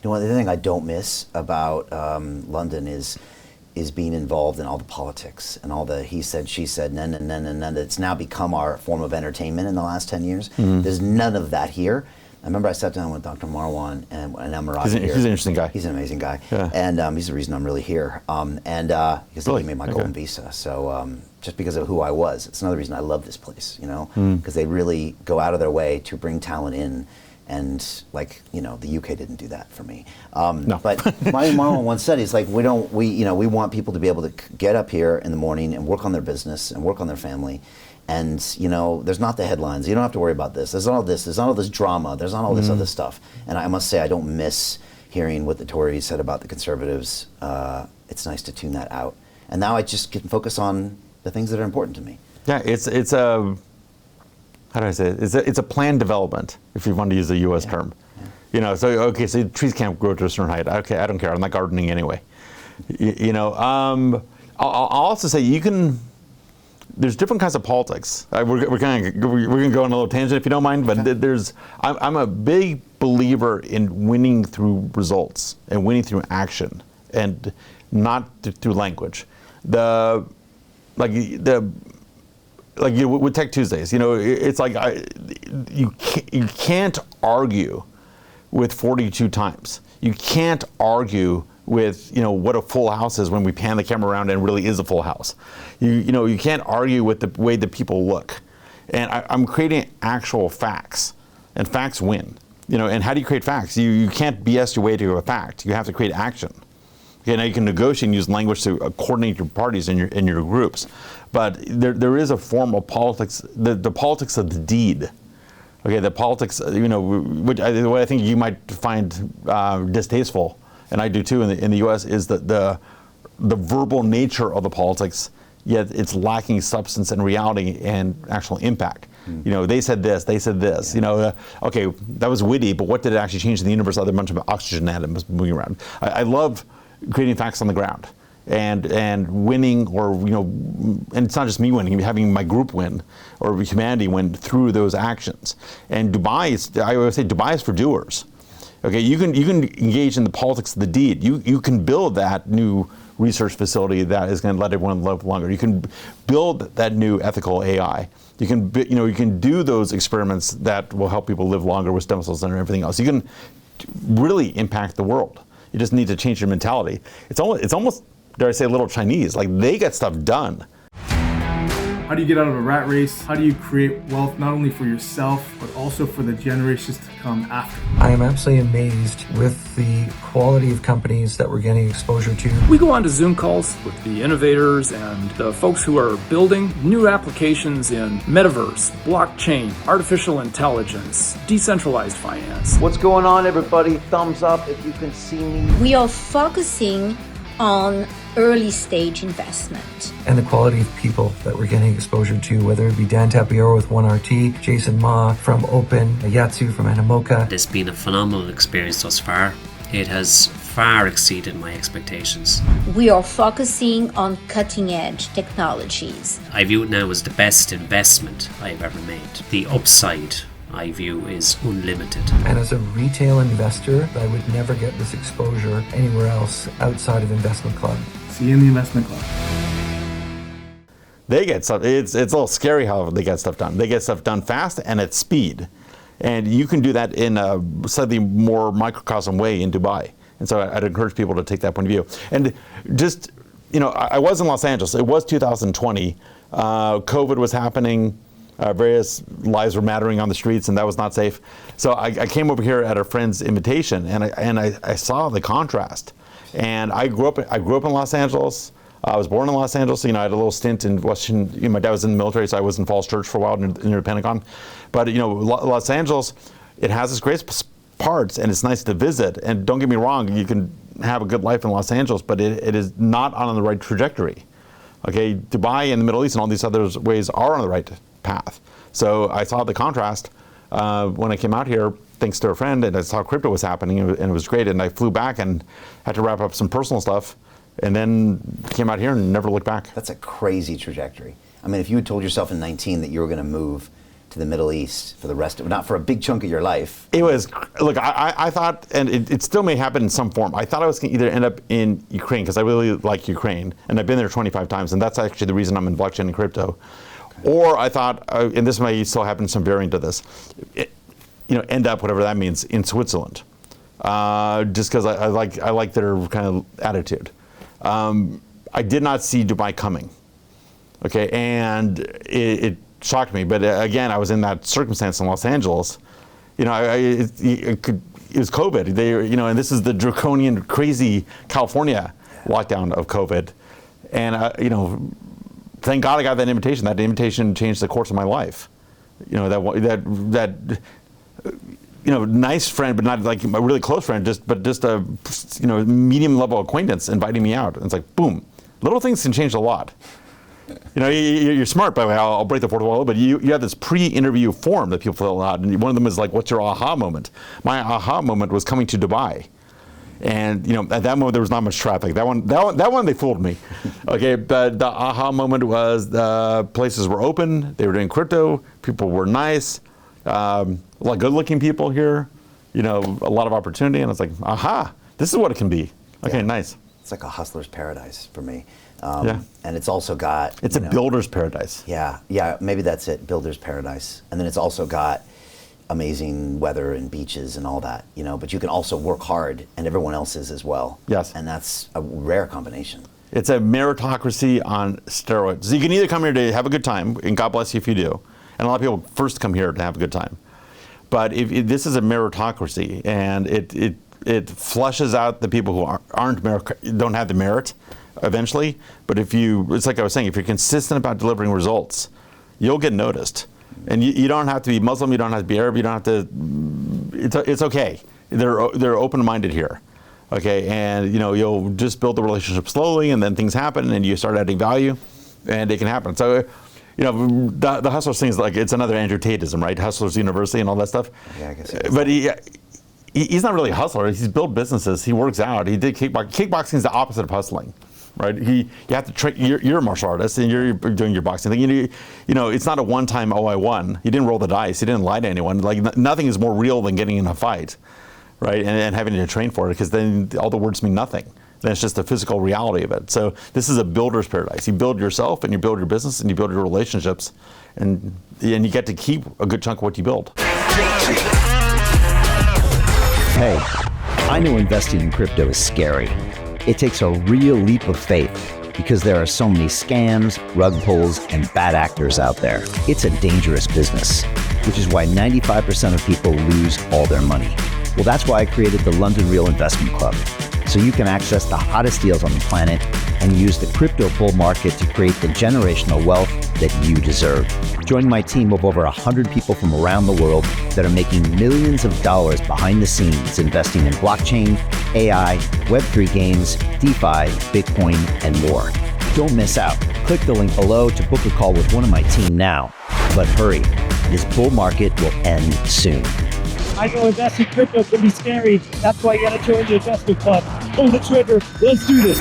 know what, the thing I don't miss about London is being involved in all the politics and all the he said, she said, and it's now become our form of entertainment in the last 10 years. There's none of that here. I remember I sat down with Dr. Marwan and Emirati he's an interesting guy. He's an amazing guy. Yeah. And he's the reason I'm really here. Because he made my golden visa. So just because of who I was, it's another reason I love this place, you know, because they really go out of their way to bring talent in. And like, you know, the UK didn't do that for me. No. But Marwan once said, he's like, we want people to be able to get up here in the morning and work on their business and work on their family. And, you know, there's not the headlines. You don't have to worry about this. There's not all this drama. There's not all this other stuff. And I must say, I don't miss hearing what the Tories said about the Conservatives. It's nice to tune that out. And now I just can focus on the things that are important to me. Yeah, it's a, how do I say it? It's a planned development, if you want to use a U.S. term. Yeah. You know, so trees can't grow to a certain height. Okay, I don't care. I'm not gardening anyway. You know, I'll also say there's different kinds of politics. We're gonna go on a little tangent if you don't mind, but I'm a big believer in winning through results and winning through action and not through language. With Tech Tuesdays, you know, it's like you can't argue with 42 times. You can't argue with, you know, what a full house is when we pan the camera around and it really is a full house. You can't argue with the way that people look. And I'm creating actual facts, and facts win. You know, and how do you create facts? You can't BS your way to a fact. You have to create action. Okay, now you can negotiate and use language to coordinate your parties and your groups, but there is a form of politics, the politics of the deed. Okay, the politics, you know, which I think you might find distasteful, and I do too in the U.S., is the verbal nature of the politics, yet it's lacking substance and reality and actual impact. You know, they said this. Yeah. You know, okay, that was witty, but what did it actually change in the universe other than a bunch of oxygen atoms moving around? I love creating facts on the ground and winning, or, you know, and it's not just me winning, having my group win or humanity win through those actions. And I always say Dubai is for doers. Okay, you can engage in the politics of the deed. You can build that new research facility that is going to let everyone live longer. You can build that new ethical AI. You can do those experiments that will help people live longer with stem cells and everything else. You can really impact the world. You just need to change your mentality. It's almost, dare I say, a little Chinese. Like, they get stuff done. How do you get out of a rat race? How do you create wealth not only for yourself, but also for the generations to come after? I am absolutely amazed with the quality of companies that we're getting exposure to. We go on to Zoom calls with the innovators and the folks who are building new applications in metaverse, blockchain, artificial intelligence, decentralized finance. What's going on, everybody? Thumbs up if you can see me. We are focusing on early stage investment. And the quality of people that we're getting exposure to, whether it be Dan Tapiero with 1RT, Jason Ma from Open, Yatsu from Animoca. It's been a phenomenal experience thus far. It has far exceeded my expectations. We are focusing on cutting edge technologies. I view it now as the best investment I've ever made. The upside, I view, is unlimited. And as a retail investor, I would never get this exposure anywhere else outside of Investment Club. See you in the Investment Club. They get stuff. It's a little scary how they get stuff done. They get stuff done fast and at speed. And you can do that in a slightly more microcosm way in Dubai. And so I'd encourage people to take that point of view. And just, you know, I was in Los Angeles. It was 2020. COVID was happening. Various lives were mattering on the streets, and that was not safe. So I came over here at a friend's invitation, and I saw the contrast. And I grew up in Los Angeles. I was born in Los Angeles. You know, I had a little stint in Washington. You know, my dad was in the military, so I was in Falls Church for a while near the Pentagon. But, you know, Los Angeles, it has its great parts, and it's nice to visit. And don't get me wrong, you can have a good life in Los Angeles, but it is not on the right trajectory. Okay, Dubai and the Middle East and all these other ways are on the right path. So I saw the contrast when I came out here, thanks to a friend, and I saw crypto was happening, and it was great. And I flew back and had to wrap up some personal stuff, and then came out here and never looked back. That's a crazy trajectory. I mean, if you had told yourself in 19 that you were going to move to the Middle East for the rest of, not for a big chunk of your life. It was, look, I thought, and it still may happen in some form, I thought I was going to either end up in Ukraine, because I really like Ukraine, and I've been there 25 times, and that's actually the reason I'm in blockchain and crypto. Okay. Or I thought, and this may still happen, some variant of this, end up, whatever that means, in Switzerland. Just because I like their kind of attitude. I did not see Dubai coming. Okay, and it shocked me, but again, I was in that circumstance in Los Angeles. It was COVID. And this is the draconian, crazy California lockdown of COVID, and thank God I got that invitation. That invitation changed the course of my life. That nice friend, but not like a really close friend, just a medium level acquaintance inviting me out. And it's like, boom, little things can change a lot. You're smart, by the way, I'll break the fourth wall, but you have this pre-interview form that people fill out, and one of them is like, what's your aha moment? My aha moment was coming to Dubai. And at that moment there was not much traffic. That one they fooled me. Okay, but the aha moment was the places were open, they were doing crypto, people were nice, a lot of good-looking people here, a lot of opportunity, and I was like, aha, this is what it can be. Okay, nice. It's like a hustler's paradise for me. And it's also got... It's a builder's paradise. Yeah, maybe that's it, builder's paradise. And then it's also got amazing weather and beaches and all that, but you can also work hard, and everyone else is as well. Yes. And that's a rare combination. It's a meritocracy on steroids. So you can either come here to have a good time, and God bless you if you do, and a lot of people first come here to have a good time. But this is a meritocracy, and it flushes out the people who don't have the merit eventually. But it's like I was saying, if you're consistent about delivering results, you'll get noticed. And you don't have to be Muslim, you don't have to be Arab, you don't have to, it's okay. They're open-minded here. Okay, and you'll just build the relationship slowly, and then things happen, and you start adding value, and it can happen. So, the Hustlers thing is like, it's another Andrew Tateism, right? Hustlers University and all that stuff. Yeah, I guess. But he's not really a hustler. He's built businesses. He works out. He did kickboxing. Kickboxing is the opposite of hustling, right? You have to train. You're a martial artist, and you're doing your boxing thing. It's not a one-time, I won. He didn't roll the dice. He didn't lie to anyone. Like, nothing is more real than getting in a fight, right? And having to train for it, because then all the words mean nothing. Then it's just the physical reality of it. So this is a builder's paradise. You build yourself, and you build your business, and you build your relationships, and you get to keep a good chunk of what you build. Hey, I know investing in crypto is scary. It takes a real leap of faith because there are so many scams, rug pulls, and bad actors out there. It's a dangerous business, which is why 95% of people lose all their money. Well, that's why I created the London Real Investment Club, so you can access the hottest deals on the planet and use the crypto bull market to create the generational wealth that you deserve. Join my team of over 100 people from around the world that are making millions of dollars behind the scenes investing in blockchain, AI, Web3 games, DeFi, Bitcoin, and more. Don't miss out. Click the link below to book a call with one of my team now. But hurry, this bull market will end soon. I know investing in crypto can be scary. That's why you gotta join the investment club. Pull the trigger. Let's do this.